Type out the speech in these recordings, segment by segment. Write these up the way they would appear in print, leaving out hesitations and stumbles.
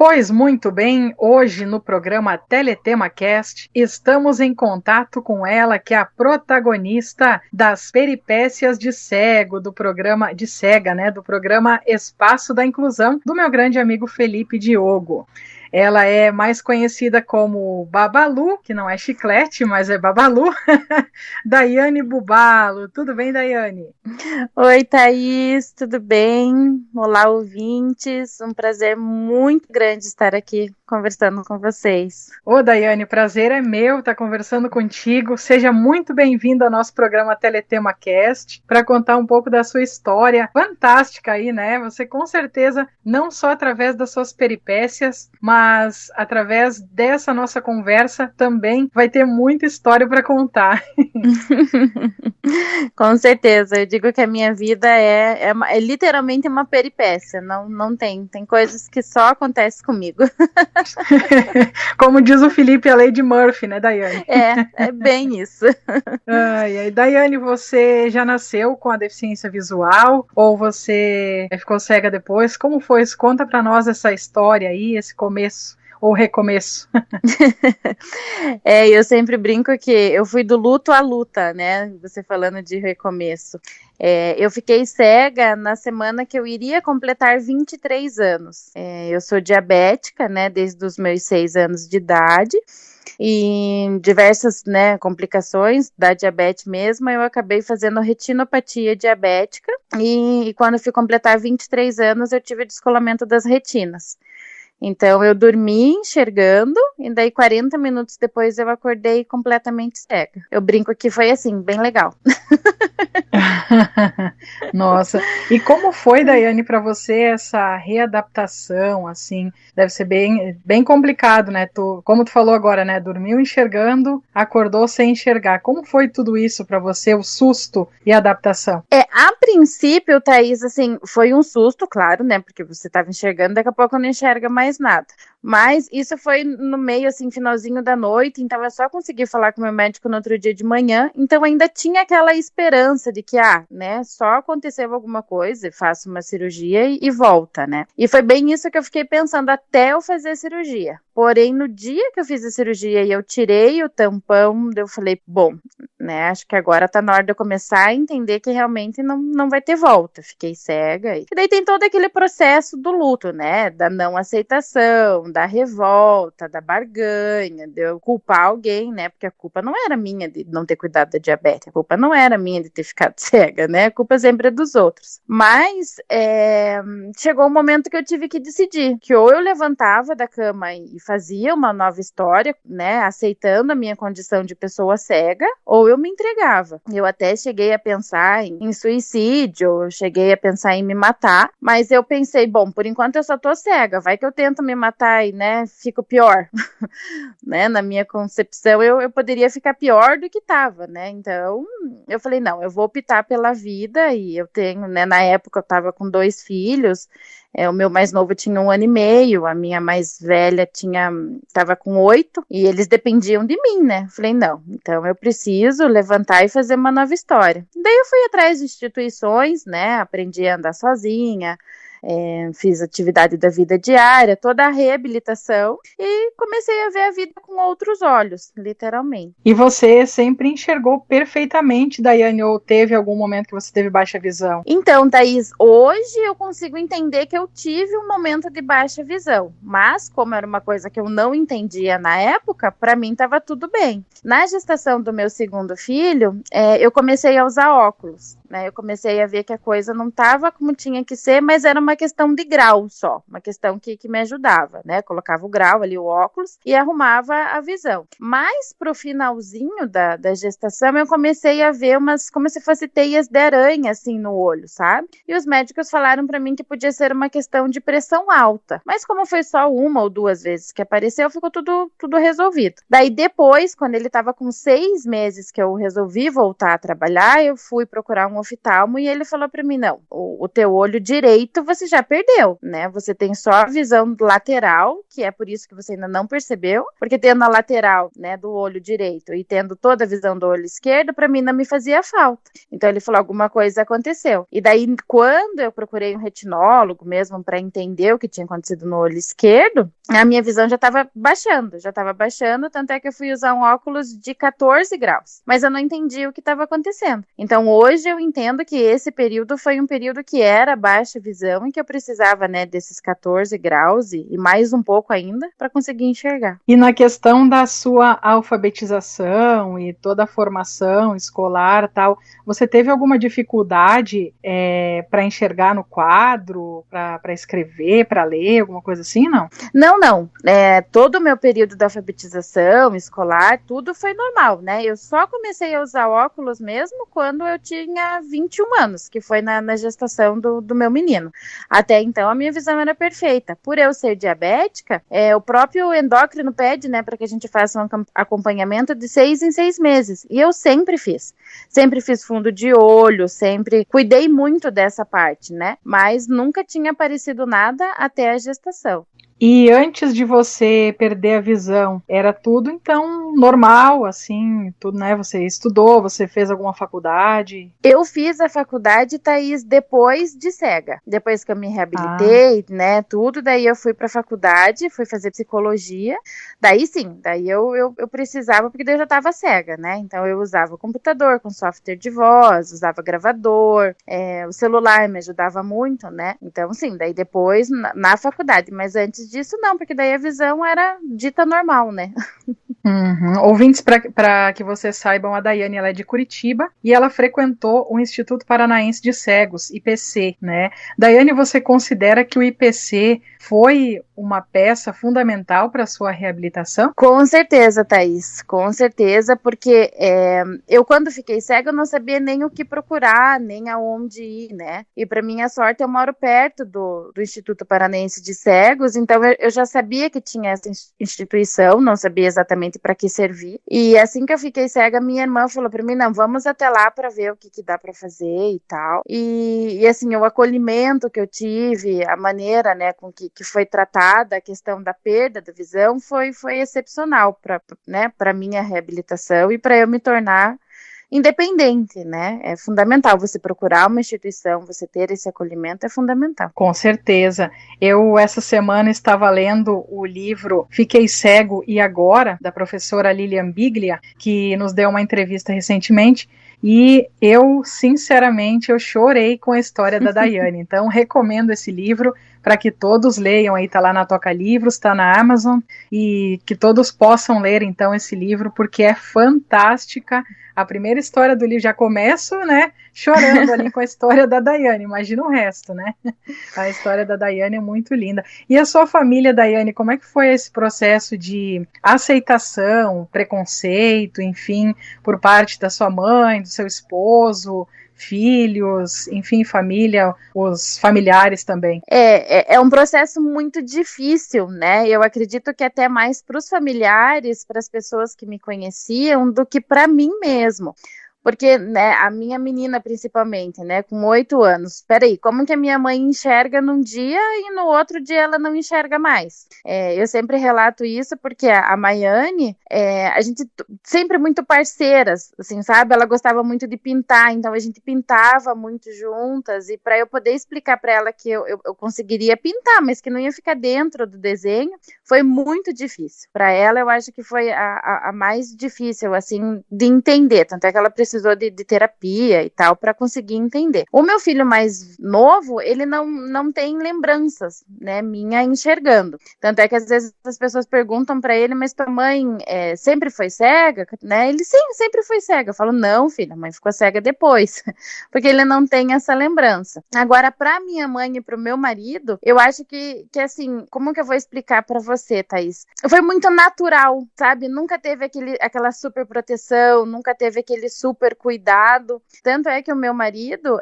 Pois muito bem, hoje no programa TeleTemaCast estamos em contato com ela, que é a protagonista das peripécias de cego, do programa de cega, né, do programa Espaço da Inclusão, do meu grande amigo Felipe Diogo. Ela é mais conhecida como Babalu, que não é chiclete, mas é Babalu. Daiane Bubalo. Tudo bem, Daiane? Oi, Thaís, tudo bem? Olá, ouvintes. Um prazer muito grande estar aqui conversando com vocês. Ô, Daiane, o prazer é meu estar conversando contigo. Seja muito bem-vinda ao nosso programa TeleTemaCast para contar um pouco da sua história fantástica aí, né? Você com certeza, não só através das suas peripécias, mas através dessa nossa conversa também vai ter muita história para contar. Com certeza, eu digo que a minha vida é literalmente uma peripécia, não tem coisas que só acontecem comigo. Como diz o Felipe, a Lady Murphy, né, Daiane? É bem isso. Ai, Daiane, você já nasceu com a deficiência visual ou você ficou cega depois? Como foi isso? Conta pra nós essa história aí, esse começo ou recomeço. Eu sempre brinco que eu fui do luto à luta, né? Você falando de recomeço. Eu fiquei cega na semana que eu iria completar 23 anos. Eu sou diabética, né? Desde os meus 6 anos de idade. E diversas, né, complicações da diabetes mesmo, eu acabei fazendo retinopatia diabética. E quando eu fui completar 23 anos, eu tive descolamento das retinas. Então, eu dormi enxergando, e daí 40 minutos depois eu acordei completamente cega. Eu brinco que foi assim, bem legal. Nossa, e como foi, Daiane, para você essa readaptação, assim, deve ser bem complicado, né? Como tu falou agora, né? Dormiu enxergando, acordou sem enxergar. Como foi tudo isso para você, o susto e a adaptação? A princípio, Thaís, assim, foi um susto, claro, né? Porque você estava enxergando, daqui a pouco não enxerga mais nada. Mas isso foi no meio, assim, finalzinho da noite, então eu só consegui falar com o meu médico no outro dia de manhã, então ainda tinha aquela esperança de que, né, só aconteceu alguma coisa, faço uma cirurgia e volta, né? E foi bem isso que eu fiquei pensando até eu fazer a cirurgia. Porém, no dia que eu fiz a cirurgia e eu tirei o tampão, eu falei, bom, né, acho que agora tá na hora de eu começar a entender que realmente não vai ter volta. Fiquei cega. E daí tem todo aquele processo do luto, né, da não aceitação, da revolta, da barganha, de eu culpar alguém, né, porque a culpa não era minha de não ter cuidado da diabetes, a culpa não era minha de ter ficado cega, né, a culpa sempre é dos outros. Mas chegou um momento que eu tive que decidir, que ou eu levantava da cama e fazia uma nova história, né, aceitando a minha condição de pessoa cega, ou eu me entregava. Eu até cheguei a pensar em suicídio, eu cheguei a pensar em me matar, mas eu pensei, bom, por enquanto eu só tô cega, vai que eu tento me matar e, né, fico pior. Né, na minha concepção, eu poderia ficar pior do que tava, né, então eu falei, não, eu vou optar pela vida, e eu tenho, né, na época eu tava com 2 filhos, o meu mais novo tinha 1 ano e meio, a minha mais velha estava com 8, e eles dependiam de mim, né? Falei, não, então eu preciso levantar e fazer uma nova história. Daí eu fui atrás de instituições, né? Aprendi a andar sozinha, fiz atividade da vida diária, toda a reabilitação, e comecei a ver a vida com outros olhos, literalmente. E você sempre enxergou perfeitamente, Daiane, ou teve algum momento que você teve baixa visão? Então, Thaís, hoje eu consigo entender que eu tive um momento de baixa visão, mas como era uma coisa que eu não entendia na época, para mim estava tudo bem. Na gestação do meu segundo filho, eu comecei a usar óculos, né? Eu comecei a ver que a coisa não estava como tinha que ser, mas era uma questão de grau só, uma questão que me ajudava, né? Colocava o grau ali, o óculos, e arrumava a visão. Mas pro finalzinho da gestação, eu comecei a ver como se fosse teias de aranha, assim, no olho, sabe? E os médicos falaram para mim que podia ser uma questão de pressão alta. Mas como foi só 1 ou 2 vezes que apareceu, ficou tudo resolvido. Daí depois, quando ele estava com 6 meses que eu resolvi voltar a trabalhar, eu fui procurar um oftalmo e ele falou para mim, não, o teu olho direito você você já perdeu, né? Você tem só a visão lateral, que é por isso que você ainda não percebeu, porque tendo a lateral, né, do olho direito e tendo toda a visão do olho esquerdo, para mim não me fazia falta. Então ele falou, alguma coisa aconteceu. E daí, quando eu procurei um retinólogo mesmo para entender o que tinha acontecido no olho esquerdo, a minha visão já estava baixando, tanto é que eu fui usar um óculos de 14 graus. Mas eu não entendi o que estava acontecendo. Então hoje eu entendo que esse período foi um período que era baixa visão e que eu precisava, né, desses 14 graus e mais um pouco ainda para conseguir enxergar. E na questão da sua alfabetização e toda a formação escolar tal, você teve alguma dificuldade para enxergar no quadro, para escrever, para ler, alguma coisa assim, não? Não. Todo o meu período da alfabetização escolar, tudo foi normal, né? Eu só comecei a usar óculos mesmo quando eu tinha 21 anos, que foi na gestação do meu menino. Até então, a minha visão era perfeita. Por eu ser diabética, o próprio endócrino pede, né, para que a gente faça um acompanhamento de 6 em 6 meses. E eu sempre fiz. Sempre fiz fundo de olho, sempre cuidei muito dessa parte, né? Mas nunca tinha aparecido nada até a gestação. E antes de você perder a visão, era tudo então normal, assim, tudo, né? Você estudou, você fez alguma faculdade? Eu fiz a faculdade, Thaís, depois de cega. Depois que eu me reabilitei, né, tudo, daí eu fui pra faculdade, fui fazer psicologia. Daí sim, daí eu precisava, porque daí eu já tava cega, né? Então eu usava o computador com software de voz, usava gravador, o celular me ajudava muito, né? Então sim, daí depois na faculdade, mas antes disso não, porque daí a visão era dita normal, né? Uhum. Ouvintes, para que vocês saibam, a Daiane, ela é de Curitiba e ela frequentou o Instituto Paranaense de Cegos, IPC, né? Daiane, você considera que o IPC foi uma peça fundamental para a sua reabilitação? Com certeza, Thaís, com certeza, porque eu quando fiquei cega eu não sabia nem o que procurar, nem aonde ir, né? E para minha sorte eu moro perto do Instituto Paranaense de Cegos, então eu já sabia que tinha essa instituição, não sabia exatamente para que servir. E assim que eu fiquei cega, minha irmã falou para mim, não, vamos até lá para ver o que dá para fazer e tal. E assim, o acolhimento que eu tive, a maneira, né, com que foi tratada a questão da perda da visão foi excepcional para minha reabilitação e para eu me tornar independente, né? É fundamental você procurar uma instituição, você ter esse acolhimento é fundamental. Com certeza. Eu, essa semana, estava lendo o livro Fiquei Cego e Agora, da professora Lilian Biglia, que nos deu uma entrevista recentemente, e eu, sinceramente, eu chorei com a história da Daiane. Então, recomendo esse livro para que todos leiam, aí tá lá na Toca Livros, tá na Amazon, e que todos possam ler, então, esse livro, porque é fantástica. A primeira história do livro, já começo, né, chorando ali com a história da Daiane, imagina o resto, né? A história da Daiane é muito linda. E a sua família, Daiane, como é que foi esse processo de aceitação, preconceito, enfim, por parte da sua mãe, do seu esposo, filhos, enfim, família, os familiares também? É um processo muito difícil, né? Eu acredito que até mais para os familiares, para as pessoas que me conheciam, do que para mim mesmo. Porque, né, a minha menina, principalmente, né, com 8 anos, peraí, como que a minha mãe enxerga num dia e no outro dia ela não enxerga mais? Eu sempre relato isso porque a Maiane, a gente sempre muito parceiras, assim, sabe? Ela gostava muito de pintar, então a gente pintava muito juntas, e para eu poder explicar para ela que eu conseguiria pintar, mas que não ia ficar dentro do desenho, foi muito difícil. Para ela, eu acho que foi a mais difícil, assim, de entender, tanto é que ela precisou de terapia e tal para conseguir entender. O meu filho mais novo, ele não tem lembranças, né, minha enxergando. Tanto é que às vezes as pessoas perguntam para ele, mas tua mãe sempre foi cega? Né? Ele, sim, sempre foi cega. Eu falo, não, filha, a mãe ficou cega depois, porque ele não tem essa lembrança. Agora, para minha mãe e para o meu marido, eu acho que assim, como que eu vou explicar para você? você, Thaís. Foi muito natural, sabe? Nunca teve aquela super proteção, nunca teve aquele super cuidado. Tanto é que o meu marido,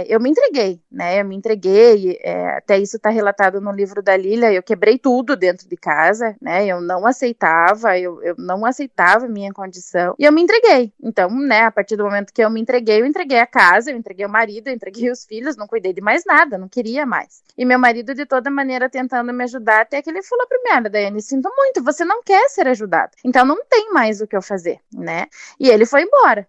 eu me entreguei, né? Eu me entreguei, até isso está relatado no livro da Lília, eu quebrei tudo dentro de casa, né? Eu não aceitava, eu não aceitava a minha condição, e eu me entreguei. Então, né, a partir do momento que eu entreguei a casa, eu entreguei o marido, eu entreguei os filhos, não cuidei de mais nada, não queria mais. E meu marido, de toda maneira, tentando me ajudar, até que ele falou pra mim: olha, Daiane, sinto muito, você não quer ser ajudado, então não tem mais o que eu fazer, né? E ele foi embora,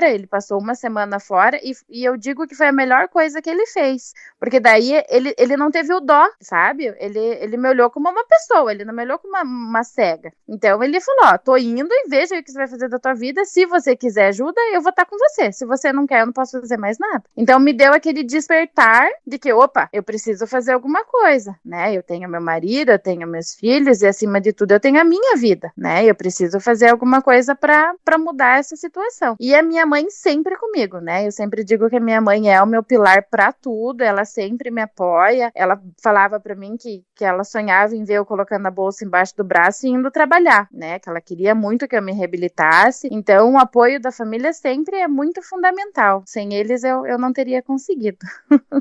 ele passou uma semana fora, e eu digo que foi a melhor coisa que ele fez, porque daí ele não teve o dó, sabe? Ele me olhou como uma pessoa, ele não me olhou como uma cega. Então ele falou: ó, tô indo e veja o que você vai fazer da tua vida, se você quiser ajuda, eu vou estar com você, se você não quer, eu não posso fazer mais nada. Então me deu aquele despertar de que, opa, eu preciso fazer alguma coisa, né? Eu tenho meu marido, eu tenho meus filhos, e acima de tudo eu tenho a minha vida, né? Eu preciso fazer alguma coisa pra mudar essa situação. E a minha mãe sempre comigo, né? Eu sempre digo que a minha mãe é o meu pilar pra tudo, ela sempre me apoia. Ela falava pra mim que ela sonhava em ver eu colocando a bolsa embaixo do braço e indo trabalhar, né? Que ela queria muito que eu me reabilitasse. Então o apoio da família sempre é muito fundamental. Sem eles eu não teria conseguido.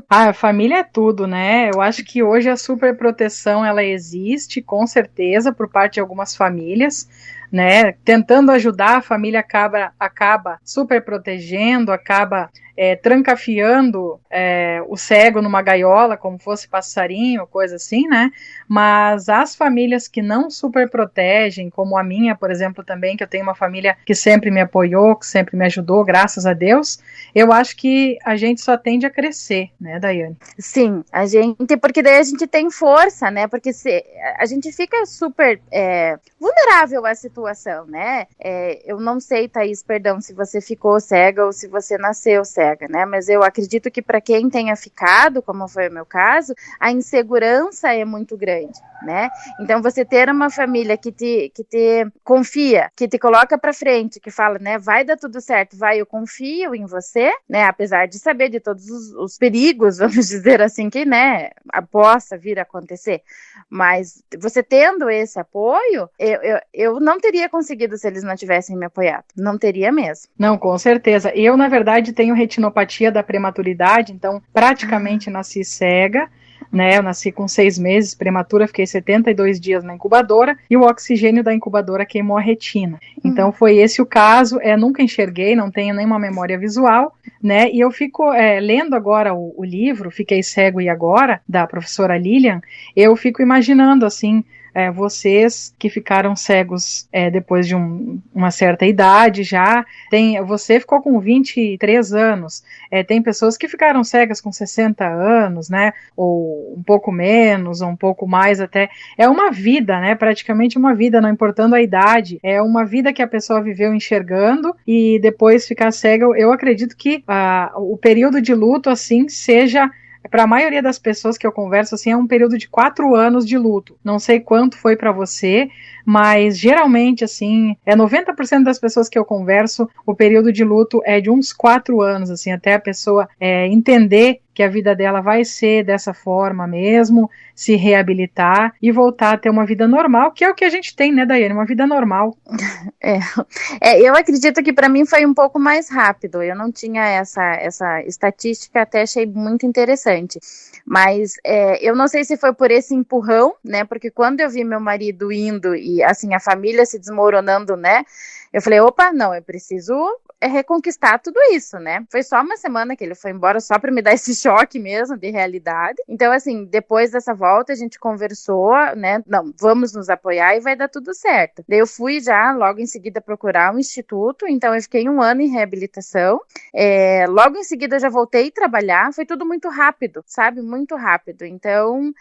A família é tudo, né? Eu acho que hoje a superproteção ela existe, com certeza, por parte de algumas famílias, né? Tentando ajudar, a família acaba super protegendo, acaba trancafiando o cego numa gaiola, como fosse passarinho, coisa assim, né? Mas as famílias que não super protegem, como a minha, por exemplo, também, que eu tenho uma família que sempre me apoiou, que sempre me ajudou, graças a Deus, eu acho que a gente só tende a crescer, né, Daiane? Sim, porque daí a gente tem força, né? Porque a gente fica super vulnerável à situação, né? Eu não sei, Thaís, perdão, se você ficou cega ou se você nasceu cega, né? Mas eu acredito que para quem tenha ficado, como foi o meu caso, a insegurança é muito grande, né? Então você ter uma família que te confia, que te coloca para frente, que fala, né, vai dar tudo certo, vai, eu confio em você, né? Apesar de saber de todos os perigos, vamos dizer assim, que, né, possa vir a acontecer. Mas você tendo esse apoio, eu não teria conseguido se eles não tivessem me apoiado. Não teria mesmo. Não, com certeza. Eu, na verdade, tenho retinopatia da prematuridade, então praticamente nasci cega, né? Eu nasci com 6 meses, prematura, fiquei 72 dias na incubadora e o oxigênio da incubadora queimou a retina. Então foi esse o caso, nunca enxerguei, não tenho nenhuma memória visual, né? E eu fico lendo agora o livro, Fiquei Cego e Agora, da professora Lilian, eu fico imaginando assim, vocês que ficaram cegos depois de uma certa idade já, você ficou com 23 anos, tem pessoas que ficaram cegas com 60 anos, né, ou um pouco menos, ou um pouco mais até, é uma vida, né, praticamente uma vida, não importando a idade, é uma vida que a pessoa viveu enxergando e depois ficar cega. Eu acredito que o período de luto, assim, seja... Para a maioria das pessoas que eu converso, assim, é um período de 4 anos de luto. Não sei quanto foi para você, mas geralmente, assim, 90% das pessoas que eu converso, o período de luto é de uns 4 anos, assim, até a pessoa entender que a vida dela vai ser dessa forma mesmo, se reabilitar e voltar a ter uma vida normal, que é o que a gente tem, né, Daiane? Uma vida normal. Eu acredito que para mim foi um pouco mais rápido. Eu não tinha essa estatística, até achei muito interessante. Mas eu não sei se foi por esse empurrão, né? Porque quando eu vi meu marido indo e assim a família se desmoronando, né? Eu falei, opa, não, eu preciso reconquistar tudo isso, né? Foi só uma semana que ele foi embora, só para me dar esse choque mesmo de realidade. Então, assim, depois dessa volta a gente conversou, né? Não, vamos nos apoiar e vai dar tudo certo. Daí eu fui já, logo em seguida, procurar um instituto, então eu fiquei 1 ano em reabilitação. Logo em seguida eu já voltei a trabalhar, foi tudo muito rápido, sabe? Muito rápido. Então,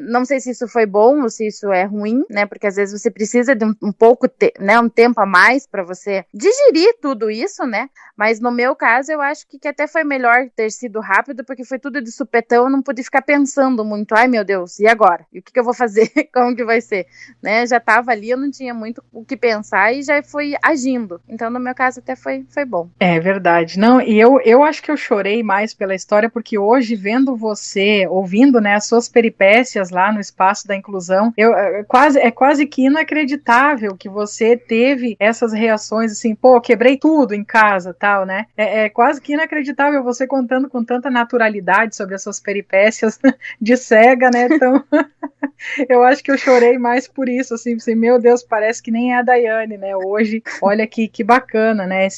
não sei se isso foi bom ou se isso é ruim, né? Porque às vezes você precisa de um pouco, né? Um tempo a mais para você digerir tudo isso, isso, né? Mas no meu caso, eu acho que até foi melhor ter sido rápido, porque foi tudo de supetão, eu não pude ficar pensando muito, ai meu Deus, e agora? E o que eu vou fazer? Como que vai ser? Né? Já estava ali, eu não tinha muito o que pensar e já fui agindo. Então, no meu caso, até foi bom. É verdade. Não, e eu acho que eu chorei mais pela história, porque hoje, vendo você, ouvindo, né, as suas peripécias lá no Espaço da Inclusão, é quase que inacreditável que você teve essas reações assim, pô, quebrei tudo em casa, tal, né? É quase que inacreditável você contando com tanta naturalidade sobre as suas peripécias de cega, né? Então, eu acho que eu chorei mais por isso, assim, meu Deus, parece que nem é a Daiane, né? Hoje, olha que bacana, né?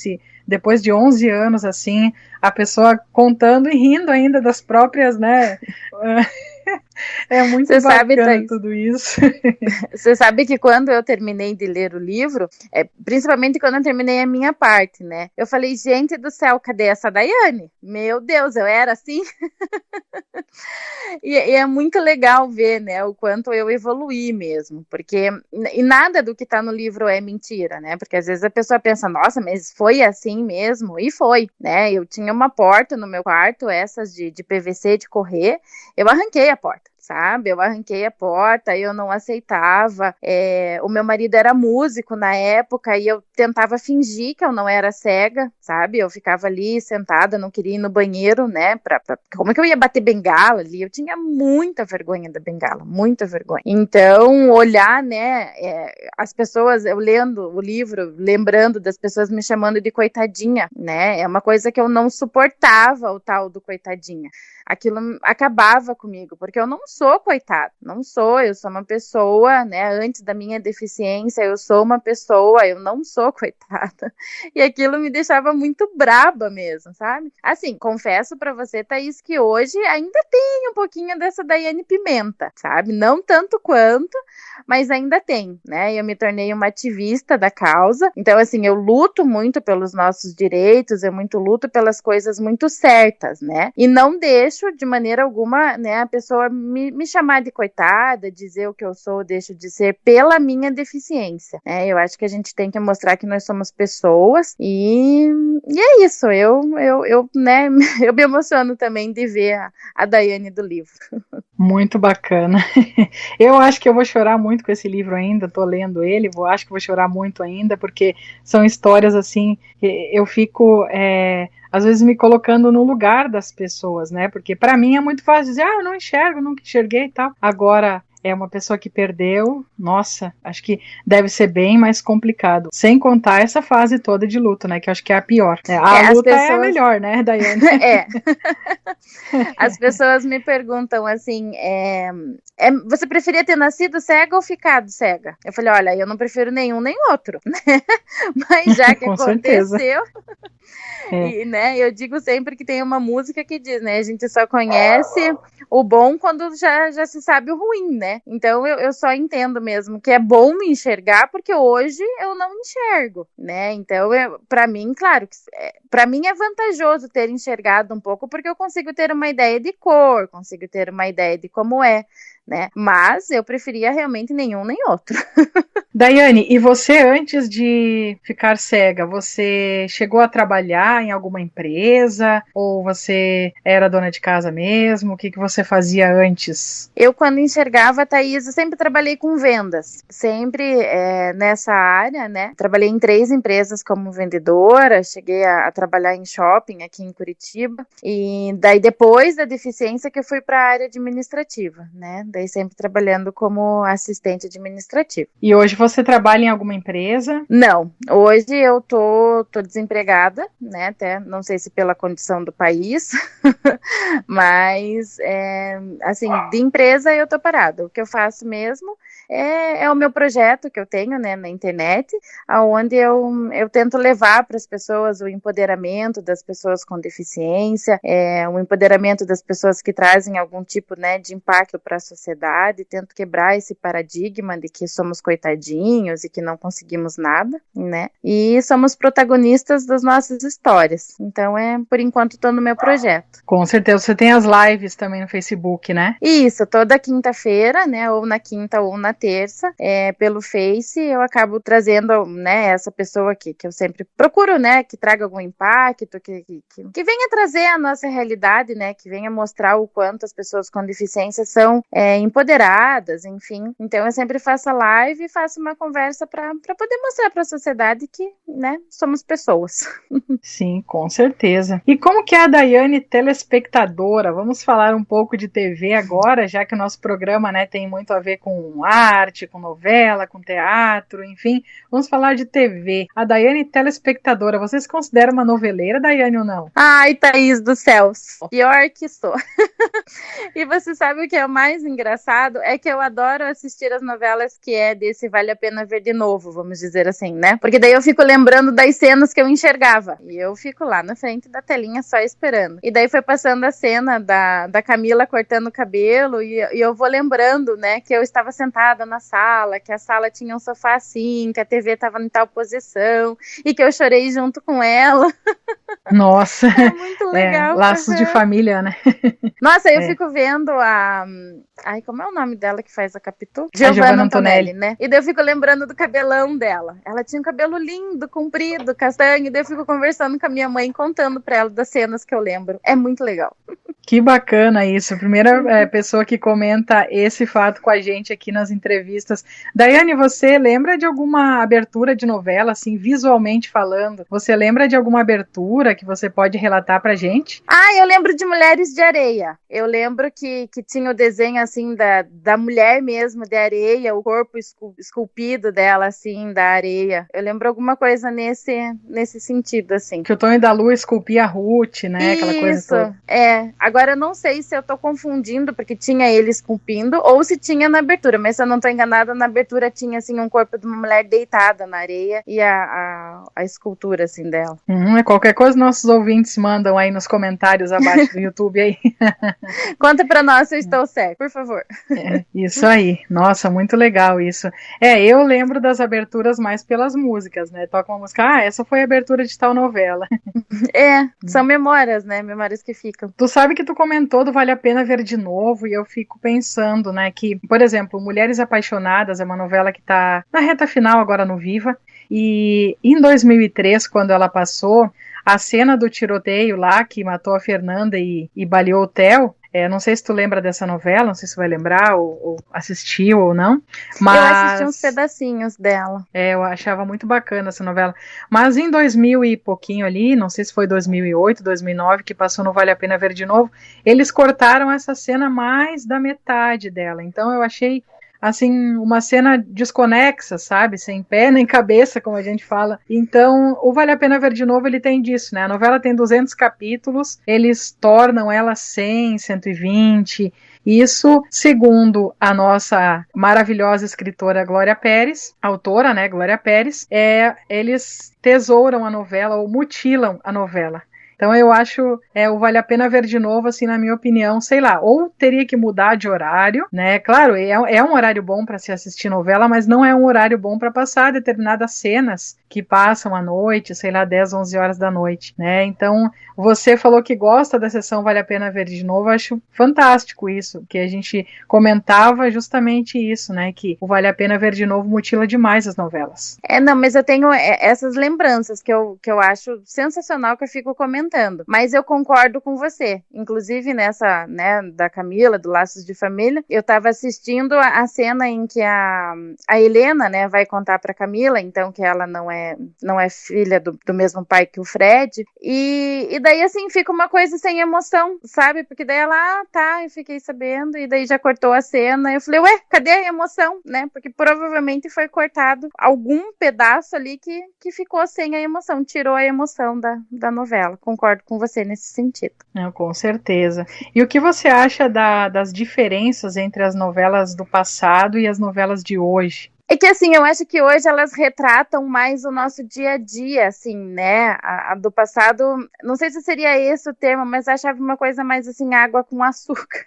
Depois de 11 anos, assim, a pessoa contando e rindo ainda das próprias, né? É muito Você bacana tudo isso. Você sabe que quando eu terminei de ler o livro, principalmente quando eu terminei a minha parte, né? Eu falei, gente do céu, cadê essa Daiane? Meu Deus, eu era assim? E é muito legal ver, né, o quanto eu evoluí mesmo, porque e nada do que tá no livro é mentira, né? Porque às vezes a pessoa pensa, nossa, mas foi assim mesmo? E foi, né? Eu tinha uma porta no meu quarto, essas de PVC de correr, eu arranquei a porta. Sabe, eu arranquei a porta, eu não aceitava, o meu marido era músico na época e eu tentava fingir que eu não era cega, sabe, eu ficava ali sentada, não queria ir no banheiro, né, como é que eu ia bater bengala ali, eu tinha muita vergonha da bengala, muita vergonha, então olhar, né, as pessoas, eu lendo o livro, lembrando das pessoas me chamando de coitadinha, né, é uma coisa que eu não suportava, o tal do coitadinha. Aquilo acabava comigo, porque eu não sou coitada, não sou, eu sou uma pessoa, né, antes da minha deficiência, eu sou uma pessoa, eu não sou coitada, e aquilo me deixava muito braba mesmo, sabe? Assim, confesso pra você, Thaís, que hoje ainda tem um pouquinho dessa Daiane Pimenta, sabe? Não tanto quanto, mas ainda tem, né? Eu me tornei uma ativista da causa, então assim, eu luto muito pelos nossos direitos, eu luto pelas coisas muito certas, né? E não deixo de maneira alguma, né, a pessoa me chamar de coitada, dizer o que eu sou, deixo de ser pela minha deficiência, né? Eu acho que a gente tem que mostrar que nós somos pessoas e é isso, né, eu me emociono também de ver a Daiane do livro. Muito bacana. Eu acho que eu vou chorar muito com esse livro ainda, tô lendo ele, acho que vou chorar muito ainda, porque são histórias assim, eu fico às vezes me colocando no lugar das pessoas, né, porque para mim é muito fácil dizer, eu não enxergo, nunca enxerguei e tal, agora é uma pessoa que perdeu, nossa, acho que deve ser bem mais complicado, sem contar essa fase toda de luto, né, que eu acho que é a pior. A luta é a melhor, né, Daiane? As pessoas me perguntam assim, você preferia ter nascido cega ou ficado cega? Eu falei, olha, eu não prefiro nenhum nem outro, né? Mas já que aconteceu, e, né, eu digo sempre que tem uma música que diz, né, a gente só conhece o bom quando já se sabe o ruim, né? Então eu só entendo mesmo que é bom me enxergar, porque hoje eu não enxergo, né? Então, para mim, claro, para mim é vantajoso ter enxergado um pouco, porque eu consigo ter uma ideia de cor, consigo ter uma ideia de como é, né? Mas eu preferia realmente nenhum nem outro. Daiane, e você antes de ficar cega, você chegou a trabalhar em alguma empresa? Ou você era dona de casa mesmo? O que você fazia antes? Eu, quando enxergava, Thaís, eu sempre trabalhei com vendas. Sempre nessa área, né? Trabalhei em 3 empresas como vendedora, cheguei a trabalhar em shopping aqui em Curitiba. E daí, depois da deficiência, que eu fui para a área administrativa, né? Daí sempre trabalhando como assistente administrativa. E hoje você trabalha em alguma empresa? Não, hoje eu tô desempregada, né? Até não sei se pela condição do país, mas assim, de empresa eu tô parada. O que eu faço mesmo é o meu projeto que eu tenho, né, na internet, onde eu tento levar para as pessoas o empoderamento das pessoas com deficiência, o empoderamento das pessoas que trazem algum tipo, né, de impacto para a sociedade. Tento quebrar esse paradigma de que somos coitadinhos e que não conseguimos nada, né? E somos protagonistas das nossas histórias. Então, por enquanto, estou no meu projeto. Com certeza. Você tem as lives também no Facebook, né? Isso, toda quinta-feira, né? Ou na quinta ou na terça, pelo Face, eu acabo trazendo, né, essa pessoa que eu sempre procuro, né, que traga algum impacto, que venha trazer a nossa realidade, né, que venha mostrar o quanto as pessoas com deficiência são empoderadas, enfim. Então eu sempre faço a live e faço uma conversa para poder mostrar para a sociedade que, né, somos pessoas. Sim, com certeza. E como que é a Daiane telespectadora? Vamos falar um pouco de TV agora, já que o nosso programa, né, tem muito a ver com arte, com novela, com teatro, enfim. Vamos falar de TV. A Daiane telespectadora, você se considera uma noveleira, Daiane, ou não? Ai, Thaís do céu, pior que sou. E você sabe o que é o mais engraçado? É que eu adoro assistir as novelas que é desse Vale a Pena Ver de Novo, vamos dizer assim, né? Porque daí eu fico lembrando das cenas que eu enxergava. E eu fico lá na frente da telinha só esperando. E daí foi passando a cena da Camila cortando o cabelo e eu vou lembrando, né, que eu estava sentada na sala, que a sala tinha um sofá assim, que a TV estava em tal posição e que eu chorei junto com ela. Nossa, é muito legal. Laços de família, né? Nossa, eu fico vendo a... Ai, como é o nome dela que faz a Capitu? Giovanna Antonelli, né? E daí eu fico lembrando do cabelão dela. Ela tinha um cabelo lindo, comprido, castanho, e daí eu fico conversando com a minha mãe, contando pra ela das cenas que eu lembro. É muito legal. Que bacana isso. Primeira pessoa que comenta esse fato com a gente aqui nas entrevistas. Daiane, você lembra de alguma abertura de novela, assim, visualmente falando? Você lembra de alguma abertura que você pode relatar pra gente? Ah, eu lembro de Mulheres de Areia. Eu lembro que tinha o desenho, assim, da mulher mesmo de areia, o corpo esculpido dela, assim, da areia. Eu lembro alguma coisa nesse sentido, assim. Que o Tonho da Lua esculpia a Ruth, né? Isso, aquela coisa toda. Agora eu não sei se eu tô confundindo, porque tinha ele esculpindo, ou se tinha na abertura, mas se eu não tô enganada, na abertura tinha, assim, um corpo de uma mulher deitada na areia e a escultura, assim, dela. Qualquer coisa nossos ouvintes mandam aí nos comentários abaixo do YouTube aí. Conta pra nós se eu estou certo, por favor. Isso aí. Nossa, muito legal isso. Eu lembro das aberturas mais pelas músicas, né? Toca uma música, essa foi a abertura de tal novela. São memórias, né? Memórias que ficam. Tu sabe que tu comentou do Vale a Pena Ver de Novo, e eu fico pensando, né, que, por exemplo, Mulheres Apaixonadas é uma novela que tá na reta final agora no Viva, e em 2003, quando ela passou, a cena do tiroteio lá, que matou a Fernanda e baleou o Theo, não sei se tu lembra dessa novela, não sei se vai lembrar, ou assistiu ou não. Mas eu assisti uns pedacinhos dela. Eu achava muito bacana essa novela. Mas em 2000 e pouquinho ali, não sei se foi 2008, 2009, que passou no Vale a Pena Ver de Novo, eles cortaram essa cena mais da metade dela. Então eu achei, assim, uma cena desconexa, sabe? Sem pé nem cabeça, como a gente fala. Então, o Vale a Pena Ver de Novo, ele tem disso, né? A novela tem 200 capítulos, eles tornam ela 100, 120. Isso, segundo a nossa maravilhosa escritora Glória Pérez, autora, né, Glória Pérez, eles tesouram a novela ou mutilam a novela. Então eu acho o Vale a Pena Ver de Novo, assim, na minha opinião, sei lá, ou teria que mudar de horário, né? Claro, é um horário bom para se assistir novela, mas não é um horário bom para passar determinadas cenas que passam à noite, sei lá, 10, 11 horas da noite, né? Então, você falou que gosta da sessão Vale a Pena Ver de Novo, eu acho fantástico isso, que a gente comentava justamente isso, né? Que o Vale a Pena Ver de Novo mutila demais as novelas. Não, mas eu tenho essas lembranças que eu acho sensacional, que eu fico comentando. Mas eu concordo com você. Inclusive nessa, né, da Camila, do Laços de Família, eu estava assistindo a cena em que a Helena, né, vai contar para Camila, então, que ela não é filha do mesmo pai que o Fred. E daí, assim, fica uma coisa sem emoção, sabe? Porque daí ela, tá, eu fiquei sabendo, e daí já cortou a cena. Eu falei, cadê a emoção, né? Porque provavelmente foi cortado algum pedaço ali que ficou sem a emoção, tirou a emoção da novela. Concordo com você nesse sentido. Com certeza. E o que você acha das diferenças entre as novelas do passado e as novelas de hoje? É que, assim, eu acho que hoje elas retratam mais o nosso dia a dia, assim, né? A do passado, não sei se seria esse o termo, mas eu achava uma coisa mais, assim, água com açúcar.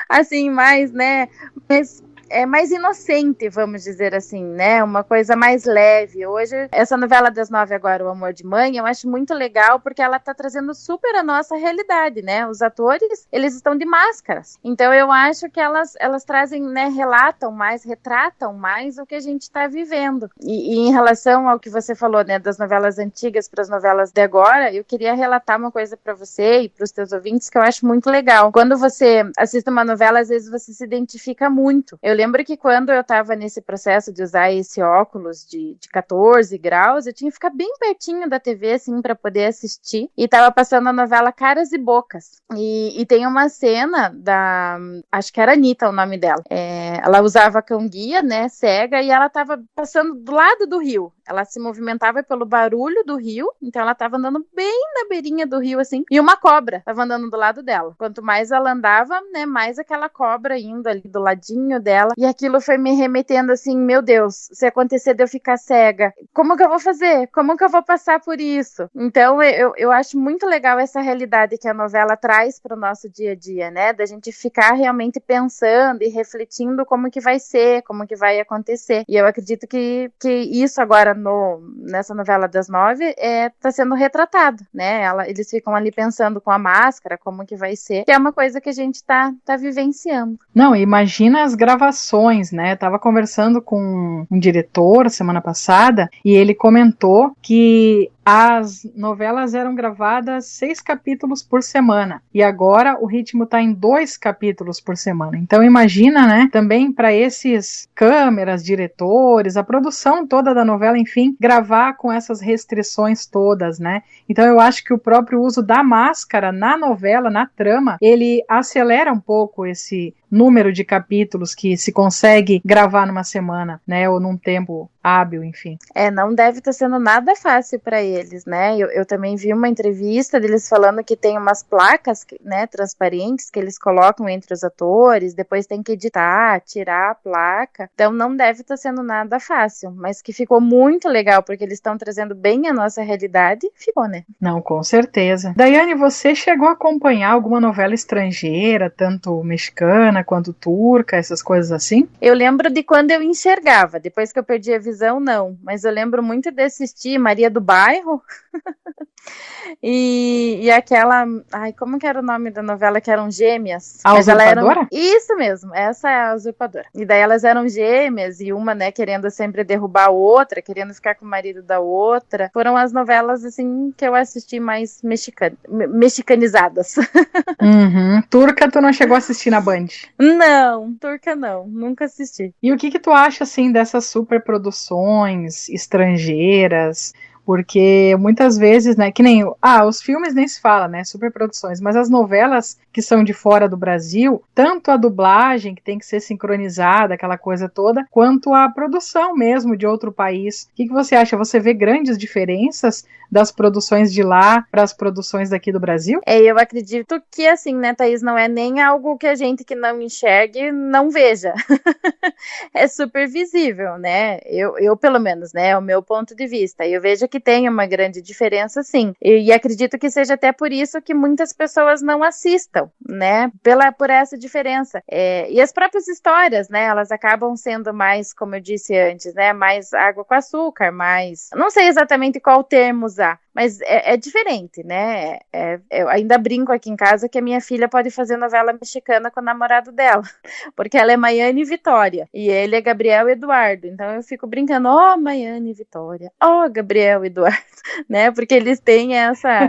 assim, mais, né? Mas mais inocente, vamos dizer assim, né? Uma coisa mais leve. Hoje, essa novela das 9 agora, O Amor de Mãe, eu acho muito legal porque ela tá trazendo super a nossa realidade, né? Os atores, eles estão de máscaras. Então, eu acho que elas trazem, né, relatam mais, retratam mais o que a gente tá vivendo. E em relação ao que você falou, né, das novelas antigas para as novelas de agora, eu queria relatar uma coisa para você e para os teus ouvintes que eu acho muito legal. Quando você assiste uma novela, às vezes você se identifica muito. Eu lembro que quando eu estava nesse processo de usar esse óculos de 14 graus, eu tinha que ficar bem pertinho da TV, assim, para poder assistir. E tava passando a novela Caras e Bocas. E tem uma cena da... Acho que era Anitta o nome dela. Ela usava cão-guia, né, cega, e ela tava passando do lado do rio. Ela se movimentava pelo barulho do rio, então ela tava andando bem na beirinha do rio, assim, e uma cobra tava andando do lado dela. Quanto mais ela andava, né, mais aquela cobra indo ali do ladinho dela, e aquilo foi me remetendo assim, meu Deus, se acontecer de eu ficar cega, como que eu vou fazer? Como que eu vou passar por isso? Então, eu acho muito legal essa realidade que a novela traz para o nosso dia a dia, né, da gente ficar realmente pensando e refletindo como que vai ser, como que vai acontecer, e eu acredito que isso agora nessa novela das 9 tá sendo retratado, né? Eles ficam ali pensando com a máscara, como que vai ser, que é uma coisa que a gente tá vivenciando. Não, imagina as gravações, né? Tava conversando com um diretor semana passada e ele comentou que as novelas eram gravadas 6 capítulos por semana e agora o ritmo tá em 2 capítulos por semana. Então imagina, né? Também para esses câmeras, diretores, a produção toda da novela, enfim, gravar com essas restrições todas, né? Então eu acho que o próprio uso da máscara na novela, na trama, ele acelera um pouco esse número de capítulos que se consegue gravar numa semana, né? Ou num tempo hábil, enfim. Não deve estar sendo nada fácil para eles, né? Eu também vi uma entrevista deles falando que tem umas placas, né, transparentes que eles colocam entre os atores, depois tem que editar, tirar a placa. Então não deve estar sendo nada fácil, mas que ficou muito legal, porque eles estão trazendo bem a nossa realidade, ficou, né? Não, com certeza. Daiane, você chegou a acompanhar alguma novela estrangeira, tanto mexicana quanto turca, essas coisas assim? Eu lembro de quando eu enxergava, depois que eu perdi a visão, não. Mas eu lembro muito de assistir Maria do Bairro e aquela... Ai, como que era o nome da novela? Que eram gêmeas. A Usurpadora? Isso mesmo, essa é a Usurpadora. E daí elas eram gêmeas e uma, né, querendo sempre derrubar a outra, querendo ficar com o marido da outra. Foram as novelas, assim, que eu assisti mais mexicanizadas. Uhum. Turca tu não chegou a assistir na Band? Não, turca não, nunca assisti. E o que tu acha, assim, dessas superproduções estrangeiras? Porque muitas vezes, né, que nem, os filmes nem se fala, né, superproduções, mas as novelas que são de fora do Brasil, tanto a dublagem, que tem que ser sincronizada, aquela coisa toda, quanto a produção mesmo de outro país. O que você acha? Você vê grandes diferenças das produções de lá para as produções daqui do Brasil? Eu acredito que, assim, né, Thaís, não é nem algo que a gente que não enxergue não veja. É super visível, né? Eu, pelo menos, né, é o meu ponto de vista. Eu vejo que tem uma grande diferença, sim. E acredito que seja até por isso que muitas pessoas não assistam, né? Por essa diferença. E as próprias histórias, né? Elas acabam sendo mais, como eu disse antes, né? Mais água com açúcar, mais... Não sei exatamente qual termo usar, mas é diferente, né? Eu ainda brinco aqui em casa que a minha filha pode fazer novela mexicana com o namorado dela, porque ela é Maiane e Vitória, e ele é Gabriel e Eduardo, então eu fico brincando, Maiane e Vitória, Gabriel e Eduardo, né? Porque eles têm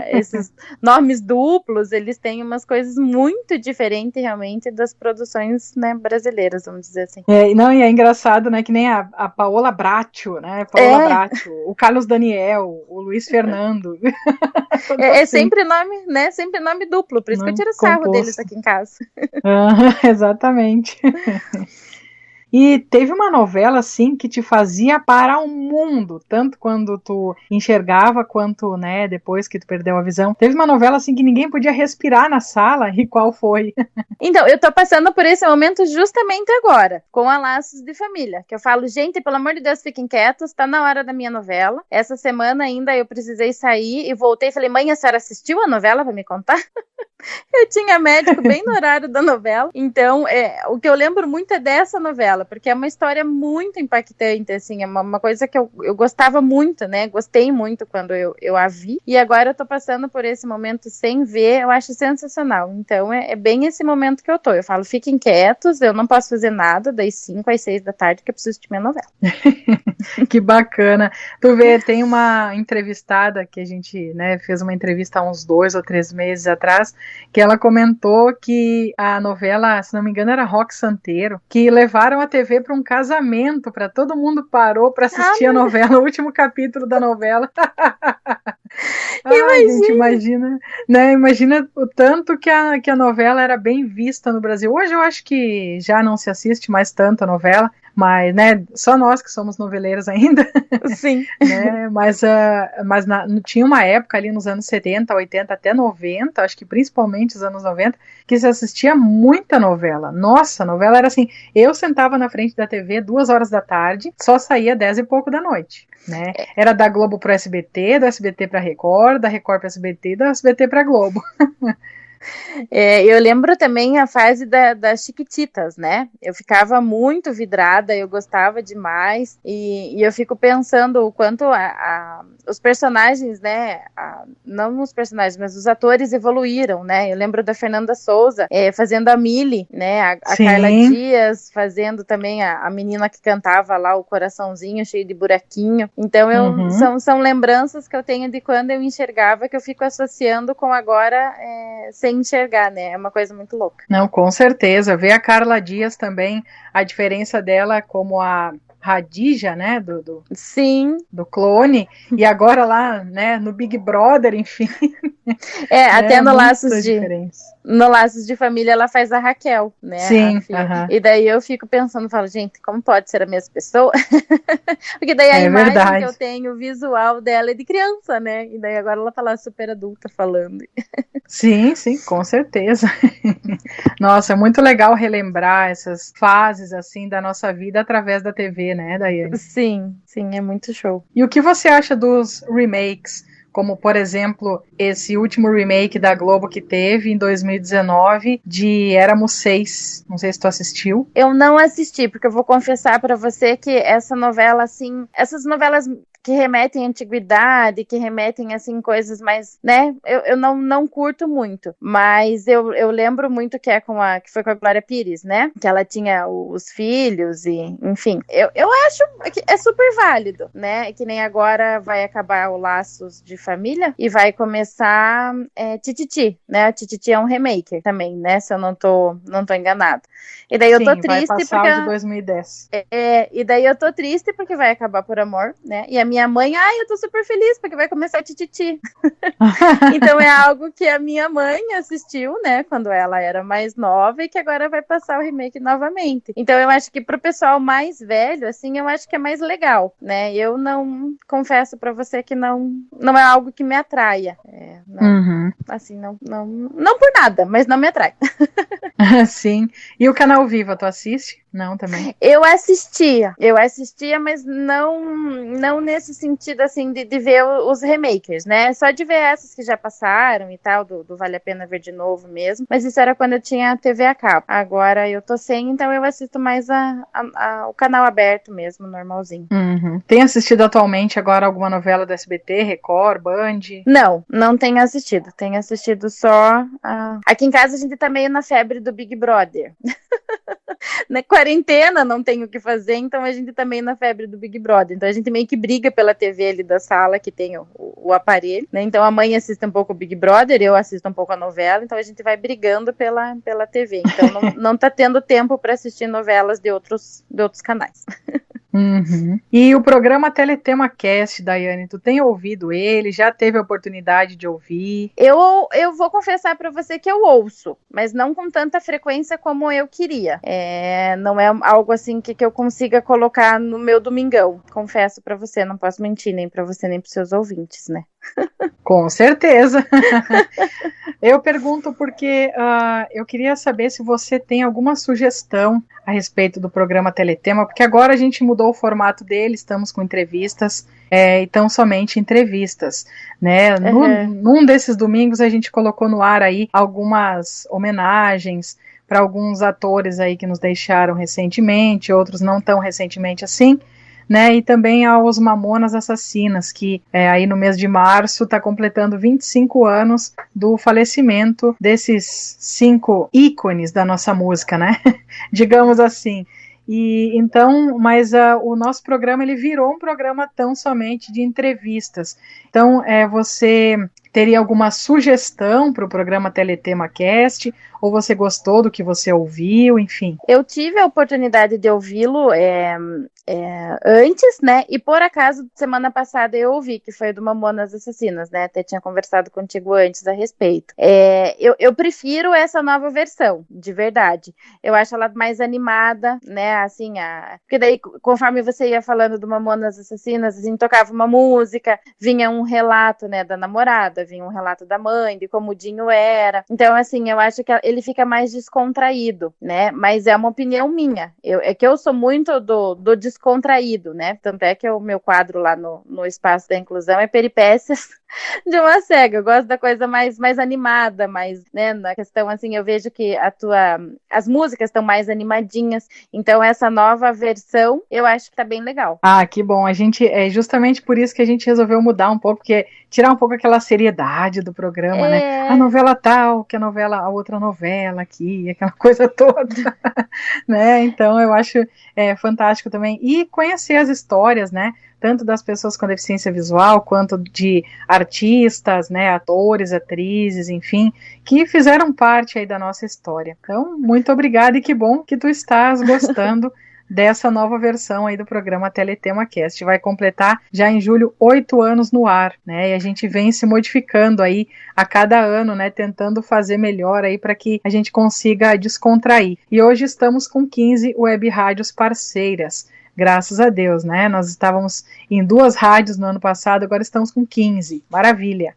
esses nomes duplos, eles têm umas coisas muito diferentes realmente das produções, né, brasileiras, vamos dizer assim. E é engraçado, né, que nem a Paola Bracho, né, Bracho, o Carlos Daniel, o Luiz Fernando. É sempre nome, né? Sempre nome duplo, por isso que eu tiro sarro deles aqui em casa. Exatamente. E teve uma novela, assim, que te fazia parar o mundo, tanto quando tu enxergava, quanto, né, depois que tu perdeu a visão. Teve uma novela, assim, que ninguém podia respirar na sala, e qual foi? Então, eu tô passando por esse momento justamente agora, com a Laços de Família, que eu falo, gente, pelo amor de Deus, fiquem quietos, tá na hora da minha novela. Essa semana ainda eu precisei sair e voltei e falei, mãe, a senhora assistiu a novela pra me contar? Eu tinha médico bem no horário da novela, então o que eu lembro muito é dessa novela, porque é uma história muito impactante, assim, é uma coisa que eu gostava muito, né, gostei muito quando eu a vi, e agora eu tô passando por esse momento sem ver, eu acho sensacional, então é bem esse momento que eu falo, fiquem quietos, eu não posso fazer nada das 5 às 6 da tarde que eu preciso de minha novela. Que bacana. Tu vê, tem uma entrevistada que a gente, né, fez uma entrevista há uns 2 ou 3 meses atrás, que ela comentou que a novela, se não me engano, era Rock Santeiro, que levaram a TV para um casamento, para todo mundo parou para assistir a novela, o último capítulo da novela. Ai, gente, imagina, né? Imagina o tanto que a novela era bem vista no Brasil. Hoje eu acho que já não se assiste mais tanto a novela, mas, né, só nós que somos noveleiros ainda. Sim. Né, mas tinha uma época ali nos anos 70, 80, até 90, acho que principalmente os anos 90, que se assistia muita novela. Nossa, a novela era assim, eu sentava na frente da TV 2 horas da tarde, só saía 10 e pouco da noite. Né? Era da Globo pro SBT, do SBT pra Record, da Record pro SBT e do SBT pra Globo. Eu lembro também a fase das Chiquititas, né? Eu ficava muito vidrada, eu gostava demais, e eu fico pensando o quanto os personagens, né? Não os personagens, mas os atores evoluíram, né? Eu lembro da Fernanda Souza fazendo a Milly, né? A Carla Dias fazendo também a menina que cantava lá o coraçãozinho cheio de buraquinho. Então são lembranças que eu tenho de quando eu enxergava, que eu fico associando com agora sem enxergar, né? É uma coisa muito louca. Não, com certeza. Ver a Carla Dias também, a diferença dela como a Radija, né, Sim. do Clone, e agora lá, né, no Big Brother, enfim. Até no Laços de Família ela faz a Raquel, né? Sim. E daí eu fico pensando, falo, gente, como pode ser a mesma pessoa? Porque daí a imagem que eu tenho, o visual dela é de criança, né? E daí agora ela tá lá super adulta falando. Sim, com certeza. Nossa, é muito legal relembrar essas fases, assim, da nossa vida através da TV, né, Daiane? Sim, é muito show. E o que você acha dos remakes? Como, por exemplo, esse último remake da Globo que teve em 2019 de Éramos Seis. Não sei se tu assistiu. Eu não assisti, porque eu vou confessar pra você que essa novela, assim, essas novelas que remetem à antiguidade, que remetem, assim, coisas mais, né, eu não curto muito, mas eu lembro muito que que foi com a Glória Pires, né, que ela tinha os filhos e, enfim, eu acho que é super válido, né, que nem agora vai acabar o Laços de Família e vai começar Tititi, né, Tititi é um remake também, né, se eu não tô enganada. E daí eu tô triste vai passar porque o de 2010. E daí eu tô triste porque vai acabar por amor, né? E a minha mãe, eu tô super feliz porque vai começar a Tititi. Então é algo que a minha mãe assistiu, né, quando ela era mais nova e que agora vai passar o remake novamente. Então eu acho que pro pessoal mais velho, assim, eu acho que é mais legal, né? Eu confesso pra você que não é algo que me atraia. Assim, não por nada, mas não me atrai. Sim. E o Canal Viva, tu assiste? Não, também. Eu assistia, mas não nesse sentido, assim, de ver os remakes, né? Só de ver essas que já passaram e tal, do Vale a Pena Ver de Novo mesmo. Mas isso era quando eu tinha a TV a cabo. Agora eu tô sem, então eu assisto mais o canal aberto mesmo, normalzinho. Tem assistido atualmente agora alguma novela do SBT, Record, Band? Não tenho assistido. Tenho assistido só... Aqui em casa a gente tá meio na febre do Big Brother. Na quarentena não tem o que fazer, então a gente tá meio na febre do Big Brother. Então a gente meio que briga pela TV ali da sala que tem o aparelho, né? Então a mãe assiste um pouco o Big Brother, eu assisto um pouco a novela, então a gente vai brigando pela TV. Então não tá tendo tempo para assistir novelas de outros canais. E o programa Teletema Cast, Daiane, tu tem ouvido ele? Já teve a oportunidade de ouvir? Eu vou confessar pra você que eu ouço, mas não com tanta frequência como eu queria. Não é algo assim que eu consiga colocar no meu domingão. Confesso pra você, não posso mentir nem pra você nem pros seus ouvintes, né? Com certeza. Eu pergunto porque eu queria saber se você tem alguma sugestão a respeito do programa Teletema, porque agora a gente mudou o formato dele, estamos com entrevistas e tão somente entrevistas, né? Num desses domingos a gente colocou no ar aí algumas homenagens para alguns atores aí que nos deixaram recentemente, outros não tão recentemente assim, né, e também aos Mamonas Assassinas, que aí no mês de março está completando 25 anos do falecimento desses 5 ícones da nossa música, né, digamos assim. E então, mas o nosso programa ele virou um programa tão somente de entrevistas. Então, você teria alguma sugestão para o programa Teletema Cast? Ou você gostou do que você ouviu, enfim? Eu tive a oportunidade de ouvi-lo antes, né? E por acaso, semana passada eu ouvi, que foi do Mamonas Assassinas, né? Até tinha conversado contigo antes a respeito. Eu prefiro essa nova versão, de verdade. Eu acho ela mais animada, né? Assim, porque daí, conforme você ia falando do Mamonas Assassinas, assim, tocava uma música, vinha um relato, né, da namorada, vinha um relato da mãe, de como o Dinho era. Então, assim, eu acho que ele fica mais descontraído, né? Mas é uma opinião minha. É que eu sou muito do descontraído, né? Tanto é que o meu quadro lá no Espaço da Inclusão é peripécias de uma cega. Eu gosto da coisa mais animada, mais, né? Na questão, assim, eu vejo que as músicas estão mais animadinhas. Então, essa nova versão, eu acho que tá bem legal. Ah, que bom. É justamente por isso que a gente resolveu mudar um pouco, porque tirar um pouco aquela seriedade do programa, né? A novela tal, que a outra novela aqui, aquela coisa toda, né? Então, eu acho fantástico também. E conhecer as histórias, né? Tanto das pessoas com deficiência visual, quanto de artistas, né, atores, atrizes, enfim, que fizeram parte aí da nossa história. Então, muito obrigada e que bom que tu estás gostando dessa nova versão aí do programa Teletema Cast. Vai completar já em julho 8 anos no ar, né, e a gente vem se modificando aí a cada ano, né, tentando fazer melhor aí para que a gente consiga descontrair. E hoje estamos com 15 web rádios parceiras. Graças a Deus, né? Nós estávamos em 2 rádios no ano passado, agora estamos com 15. Maravilha!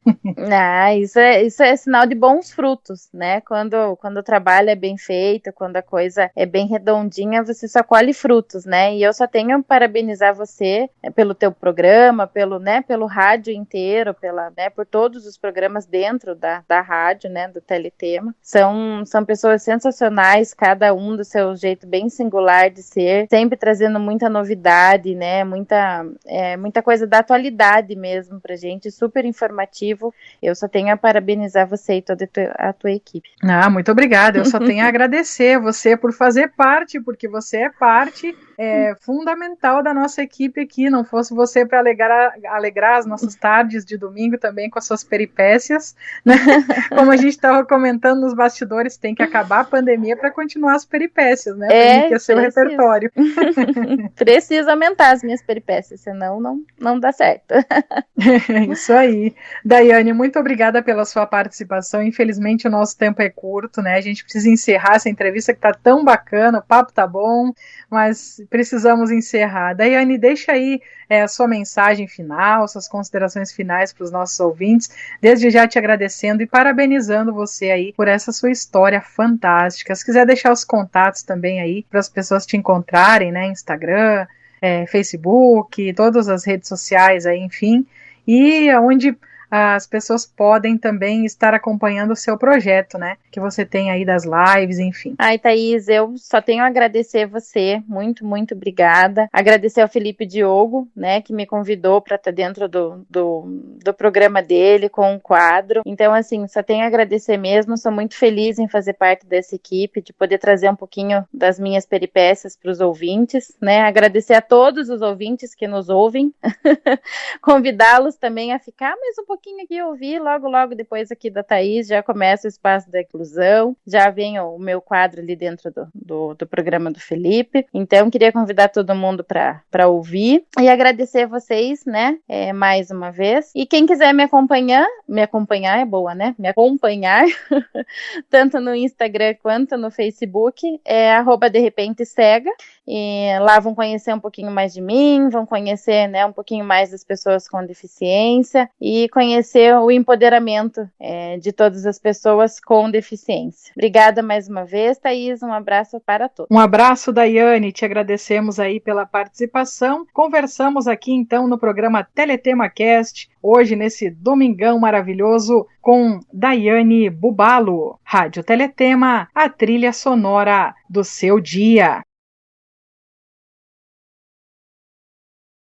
Isso é sinal de bons frutos, né? Quando o trabalho é bem feito, quando a coisa é bem redondinha, você só colhe frutos, né? E eu só tenho a parabenizar você pelo teu programa, pelo rádio inteiro, por todos os programas dentro da rádio, né? Do Teletema. São pessoas sensacionais, cada um do seu jeito bem singular de ser, sempre trazendo muita novidade, né? Muita coisa da atualidade mesmo pra gente, super informativo. Eu só tenho a parabenizar você e toda a tua equipe. Muito obrigada. Eu só tenho a agradecer você por fazer parte, porque você é parte fundamental da nossa equipe aqui. Não fosse você para alegrar as nossas tardes de domingo também com as suas peripécias, né? Como a gente estava comentando nos bastidores, tem que acabar a pandemia para continuar as peripécias, né? Para enriquecer o repertório. Preciso aumentar as minhas peripécias, senão não dá certo. Isso aí. Daiane, muito obrigada pela sua participação. Infelizmente o nosso tempo é curto, né? A gente precisa encerrar essa entrevista que tá tão bacana, o papo tá bom, mas precisamos encerrar. Daiane, deixa aí a sua mensagem final, suas considerações finais para os nossos ouvintes, desde já te agradecendo e parabenizando você aí por essa sua história fantástica. Se quiser deixar os contatos também aí para as pessoas te encontrarem, né? Instagram, Facebook, todas as redes sociais aí, enfim, e onde as pessoas podem também estar acompanhando o seu projeto, né? Que você tem aí das lives, enfim. Ai, Thaís, eu só tenho a agradecer você, muito, muito obrigada. Agradecer ao Felipe Diogo, né, que me convidou para estar dentro do programa dele, com um quadro. Então, assim, só tenho a agradecer mesmo, sou muito feliz em fazer parte dessa equipe, de poder trazer um pouquinho das minhas peripécias para os ouvintes, né? Agradecer a todos os ouvintes que nos ouvem, convidá-los também a ficar mais um pouquinho aqui ouvir, logo depois aqui da Thaís, já começa o Espaço da Inclusão, já vem o meu quadro ali dentro do programa do Felipe, então queria convidar todo mundo para ouvir e agradecer a vocês, né, mais uma vez, e quem quiser me acompanhar é boa, né, me acompanhar, tanto no Instagram quanto no Facebook, é @derepentecega, e lá vão conhecer um pouquinho mais de mim, vão conhecer, né, um pouquinho mais das pessoas com deficiência e conhecer conhecer o empoderamento de todas as pessoas com deficiência. Obrigada mais uma vez, Thaís, um abraço para todos. Um abraço, Daiane, te agradecemos aí pela participação. Conversamos aqui então no programa Teletema Cast, hoje nesse domingão maravilhoso, com Daiane Bubalo. Rádio Teletema, a trilha sonora do seu dia.